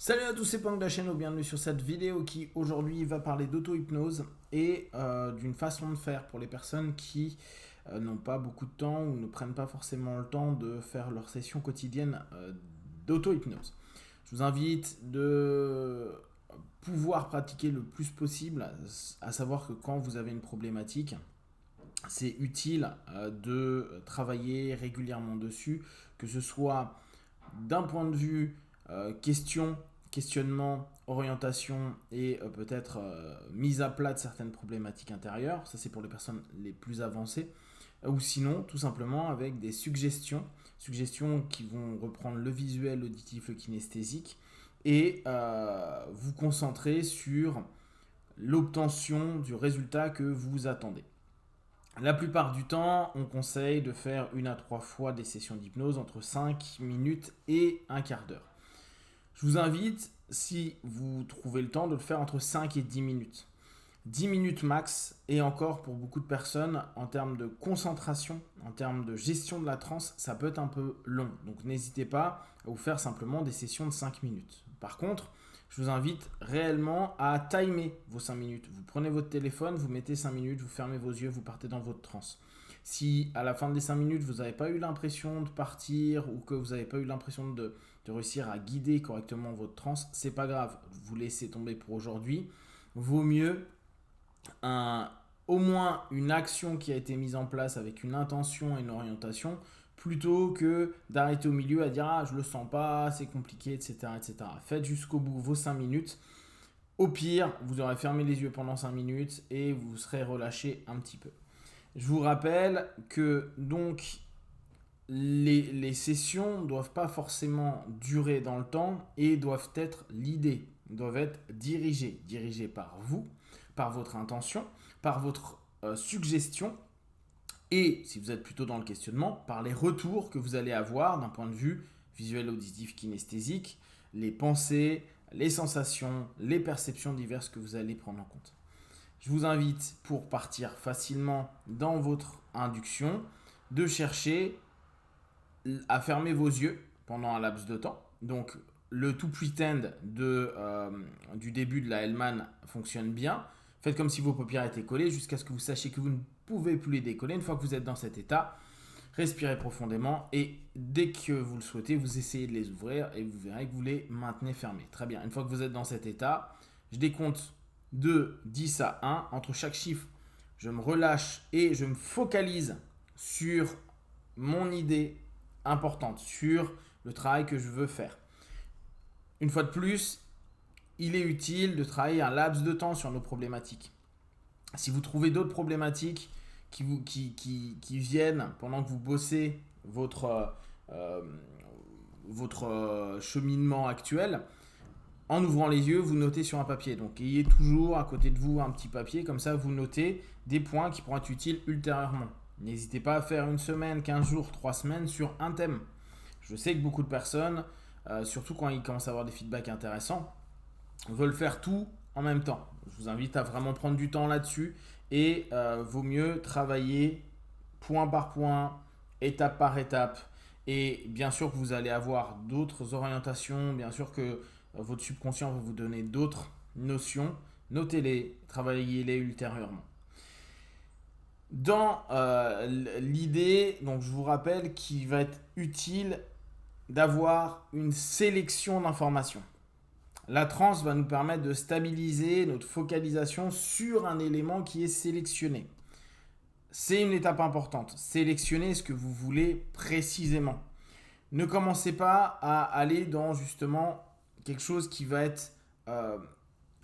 Salut à tous, c'est Pang de la chaîne, bienvenue sur cette vidéo qui aujourd'hui va parler d'auto-hypnose et d'une façon de faire pour les personnes qui n'ont pas beaucoup de temps ou ne prennent pas forcément le temps de faire leur session quotidienne d'auto-hypnose. Je vous invite de pouvoir pratiquer le plus possible, à savoir que quand vous avez une problématique, c'est utile de travailler régulièrement dessus, que ce soit d'un point de vue questionnement, orientation et peut-être mise à plat de certaines problématiques intérieures. Ça, c'est pour les personnes les plus avancées. Ou sinon, tout simplement avec des suggestions qui vont reprendre le visuel, l'auditif, le kinesthésique et vous concentrer sur l'obtention du résultat que vous attendez. La plupart du temps, on conseille de faire 1 à 3 fois des sessions d'hypnose entre 5 minutes et un quart d'heure. Je vous invite, si vous trouvez le temps, de le faire entre 5 et 10 minutes. 10 minutes max, et encore pour beaucoup de personnes, en termes de concentration, en termes de gestion de la transe, ça peut être un peu long. Donc n'hésitez pas à vous faire simplement des sessions de 5 minutes. Par contre, je vous invite réellement à timer vos 5 minutes. Vous prenez votre téléphone, vous mettez 5 minutes, vous fermez vos yeux, vous partez dans votre transe. Si à la fin des 5 minutes, vous n'avez pas eu l'impression de partir ou que vous n'avez pas eu l'impression de réussir à guider correctement votre transe, c'est pas grave. Vous laissez tomber pour aujourd'hui. Vaut mieux au moins une action qui a été mise en place avec une intention et une orientation plutôt que d'arrêter au milieu à dire ah je le sens pas, c'est compliqué, etc. Faites jusqu'au bout vos 5 minutes. Au pire, vous aurez fermé les yeux pendant 5 minutes et vous serez relâché un petit peu. Je vous rappelle que donc les sessions ne doivent pas forcément durer dans le temps et doivent être l'idée, doivent être dirigées par vous, par votre intention, par votre suggestion et, si vous êtes plutôt dans le questionnement, par les retours que vous allez avoir d'un point de vue visuel, auditif, kinesthésique, les pensées, les sensations, les perceptions diverses que vous allez prendre en compte. Je vous invite, pour partir facilement dans votre induction, de chercher à fermer vos yeux pendant un laps de temps. Donc, le to pretend du début de la Hellman fonctionne bien. Faites comme si vos paupières étaient collées jusqu'à ce que vous sachiez que vous ne pouvez plus les décoller. Une fois que vous êtes dans cet état, respirez profondément et dès que vous le souhaitez, vous essayez de les ouvrir et vous verrez que vous les maintenez fermés. Très bien. Une fois que vous êtes dans cet état, je décompte de 10 à 1. Entre chaque chiffre, je me relâche et je me focalise sur mon idée importante, sur le travail que je veux faire. Une fois de plus, il est utile de travailler un laps de temps sur nos problématiques. Si vous trouvez d'autres problématiques qui viennent pendant que vous bossez votre cheminement actuel, en ouvrant les yeux, vous notez sur un papier. Donc, ayez toujours à côté de vous un petit papier, comme ça vous notez des points qui pourront être utiles ultérieurement. N'hésitez pas à faire 1 semaine, 15 jours, 3 semaines sur un thème. Je sais que beaucoup de personnes, surtout quand ils commencent à avoir des feedbacks intéressants, veulent faire tout en même temps. Je vous invite à vraiment prendre du temps là-dessus et vaut mieux travailler point par point, étape par étape. Et bien sûr que vous allez avoir d'autres orientations, bien sûr que votre subconscient va vous donner d'autres notions. Notez-les, travaillez-les ultérieurement. Dans l'idée, donc je vous rappelle qu'il va être utile d'avoir une sélection d'informations. La transe va nous permettre de stabiliser notre focalisation sur un élément qui est sélectionné. C'est une étape importante. Sélectionnez ce que vous voulez précisément. Ne commencez pas à aller dans justement quelque chose qui va être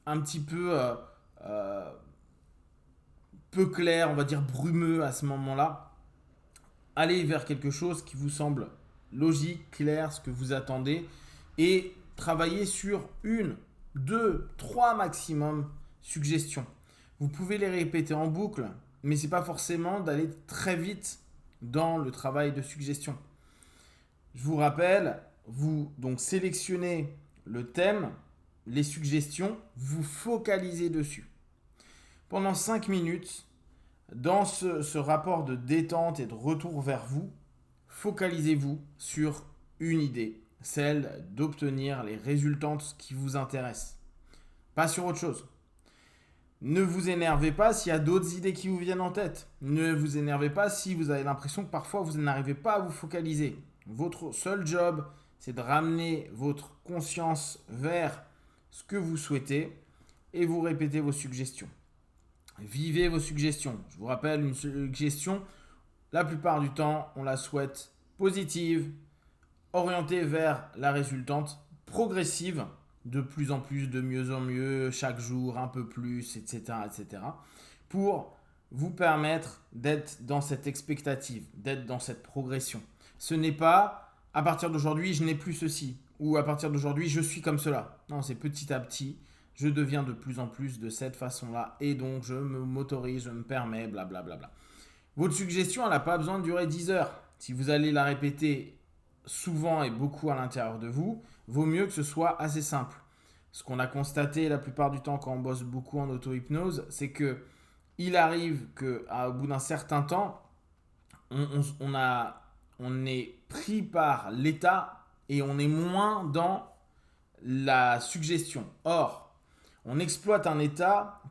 un petit peu clair, on va dire brumeux à ce moment-là. Allez vers quelque chose qui vous semble logique, clair, ce que vous attendez et travaillez sur 1, 2, 3 maximum suggestions. Vous pouvez les répéter en boucle, mais ce n'est pas forcément d'aller très vite dans le travail de suggestion. Je vous rappelle, vous donc sélectionnez le thème, les suggestions, vous focalisez dessus. Pendant 5 minutes, dans ce rapport de détente et de retour vers vous, focalisez-vous sur une idée, celle d'obtenir les résultats qui vous intéressent. Pas sur autre chose. Ne vous énervez pas s'il y a d'autres idées qui vous viennent en tête. Ne vous énervez pas si vous avez l'impression que parfois vous n'arrivez pas à vous focaliser. Votre seul job, c'est de ramener votre conscience vers ce que vous souhaitez et vous répétez vos suggestions. Vivez vos suggestions. Je vous rappelle, une suggestion, la plupart du temps, on la souhaite positive, orientée vers la résultante, progressive, de plus en plus, de mieux en mieux, chaque jour, un peu plus, etc., etc., pour vous permettre d'être dans cette expectative, d'être dans cette progression. Ce n'est pas, à partir d'aujourd'hui, je n'ai plus ceci, ou à partir d'aujourd'hui, je suis comme cela. Non, c'est petit à petit, je deviens de plus en plus de cette façon-là, et donc je m'autorise, je me permets, blablabla. Votre suggestion, elle n'a pas besoin de durer 10 heures. Si vous allez la répéter souvent et beaucoup à l'intérieur de vous, vaut mieux que ce soit assez simple. Ce qu'on a constaté la plupart du temps quand on bosse beaucoup en auto-hypnose, c'est que il arrive qu'au bout d'un certain temps, on est pris par l'état et on est moins dans la suggestion. Or, on exploite un état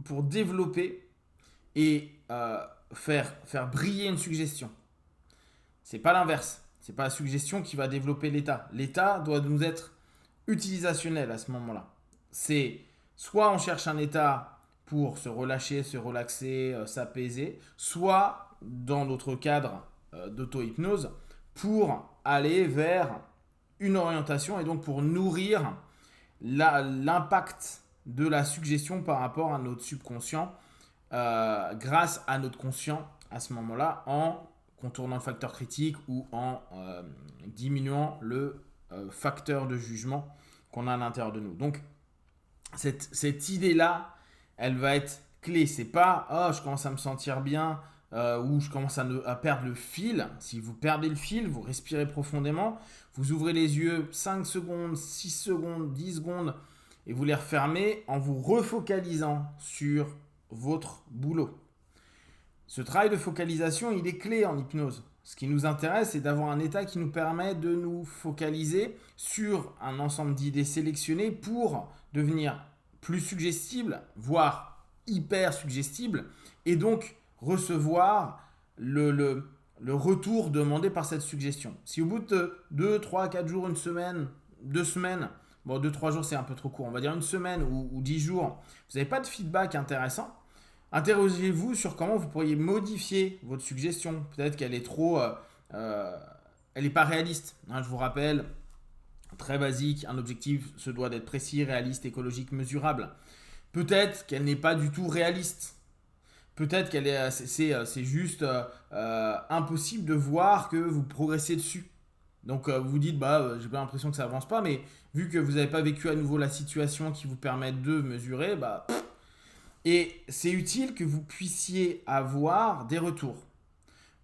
pour développer et faire briller une suggestion. C'est pas l'inverse. C'est pas la suggestion qui va développer l'état. L'état doit nous être utilisationnel à ce moment-là. C'est soit on cherche un état pour se relâcher, se relaxer, s'apaiser, soit dans notre cadre d'auto-hypnose pour aller vers une orientation et donc pour nourrir l'impact de la suggestion par rapport à notre subconscient grâce à notre conscient à ce moment-là en contournant le facteur critique ou en diminuant le facteur de jugement qu'on a à l'intérieur de nous. Donc, cette idée-là, elle va être clé. C'est pas « Oh, je commence à me sentir bien » ou « Je commence à perdre le fil ». Si vous perdez le fil, vous respirez profondément, vous ouvrez les yeux 5 secondes, 6 secondes, 10 secondes et vous les refermez en vous refocalisant sur votre boulot. Ce travail de focalisation, il est clé en hypnose. Ce qui nous intéresse, c'est d'avoir un état qui nous permet de nous focaliser sur un ensemble d'idées sélectionnées pour devenir plus suggestible, voire hyper suggestible, et donc recevoir le retour demandé par cette suggestion. Si au bout de 2, 3, 4 jours, une semaine, 2 semaines, bon 2-3 jours c'est un peu trop court, on va dire une semaine ou 10 jours, vous n'avez pas de feedback intéressant, interrogez-vous sur comment vous pourriez modifier votre suggestion. Peut-être qu'elle est trop... elle n'est pas réaliste. Hein, je vous rappelle, très basique, un objectif se doit d'être précis, réaliste, écologique, mesurable. Peut-être qu'elle n'est pas du tout réaliste. Peut-être qu'elle est, c'est juste impossible de voir que vous progressez dessus. Donc vous dites, j'ai pas l'impression que ça avance pas, mais vu que vous n'avez pas vécu à nouveau la situation qui vous permet de mesurer, et c'est utile que vous puissiez avoir des retours.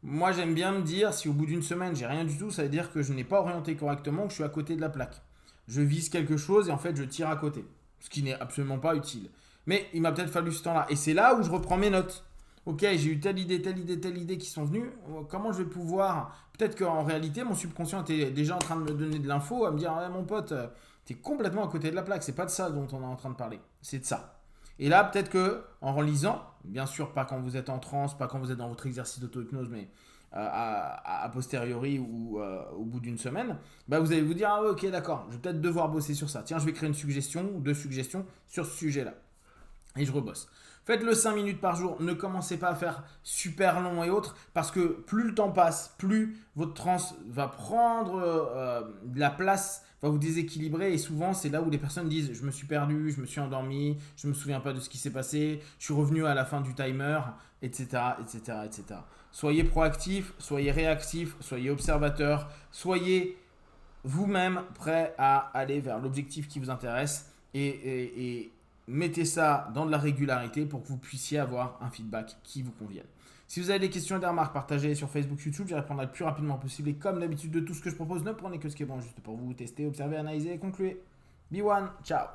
Moi, j'aime bien me dire, si au bout d'une semaine, j'ai rien du tout, ça veut dire que je n'ai pas orienté correctement, que je suis à côté de la plaque. Je vise quelque chose et en fait, je tire à côté. Ce qui n'est absolument pas utile. Mais il m'a peut-être fallu ce temps-là. Et c'est là où je reprends mes notes. Ok, j'ai eu telle idée qui sont venues. Comment je vais pouvoir... Peut-être qu'en réalité, mon subconscient était déjà en train de me donner de l'info, à me dire, mon pote, t'es complètement à côté de la plaque. C'est pas de ça dont on est en train de parler. C'est de ça. Et là, peut-être que en relisant, bien sûr pas quand vous êtes en transe, pas quand vous êtes dans votre exercice d'auto-hypnose, mais a posteriori ou au bout d'une semaine, vous allez vous dire, ah ok d'accord, je vais peut-être devoir bosser sur ça. Tiens, je vais créer une suggestion ou 2 suggestions sur ce sujet-là. Et je rebosse. Faites-le 5 minutes par jour. Ne commencez pas à faire super long et autres parce que plus le temps passe, plus votre transe va prendre de la place, va vous déséquilibrer. Et souvent, c'est là où les personnes disent « Je me suis perdu, je me suis endormi, je ne me souviens pas de ce qui s'est passé, je suis revenu à la fin du timer, etc. etc., etc. » Soyez proactif, soyez réactif, soyez observateur, soyez vous-même prêt à aller vers l'objectif qui vous intéresse et mettez ça dans de la régularité pour que vous puissiez avoir un feedback qui vous convienne. Si vous avez des questions et des remarques, partagez sur Facebook, YouTube, j'y répondrai le plus rapidement possible. Et comme d'habitude de tout ce que je propose, ne prenez que ce qui est bon juste pour vous. Testez, observez, analysez et concluez. Be one, ciao.